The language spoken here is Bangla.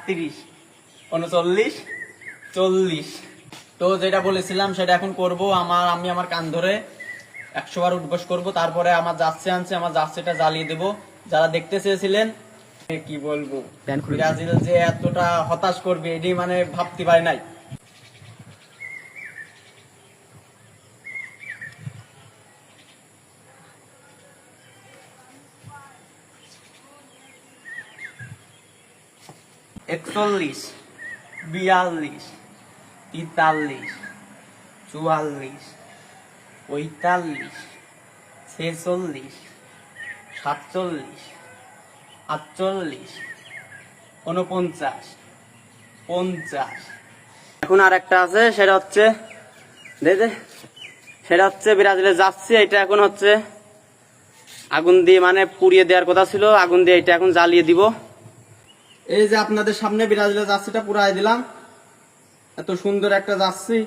38, 39, 40। তো যেটা বলেছিলাম সেটা এখন করব। আমি আমার কান ধরে 100 বার উঠবস করব, তারপরে আমার জার্সি আনছে, আমার জার্সিটা জ্বালিয়ে দেব। যারা দেখতে চেয়েছিলেন, কি বলবো, ব্রাজিল যে এতটা হতাশ করবে এটি মানে ভাবতে পারি নাই। একচল্লিশ, 42, 43, 44, 45, 46, 47, 48, 49, 50। এখন আর একটা আছে, সেটা হচ্ছে সেটা হচ্ছে ব্রাজিলে যাচ্ছে। এটা এখন হচ্ছে আগুন দিয়ে মানে পুড়িয়ে দেওয়ার কথা ছিল, আগুন দিয়ে এটা এখন জ্বালিয়ে দিব। এই যে আপনাদের সামনে ব্রাজিলে জার্সিটা পুরাই দিলাম। এত সুন্দর একটা জার্সি।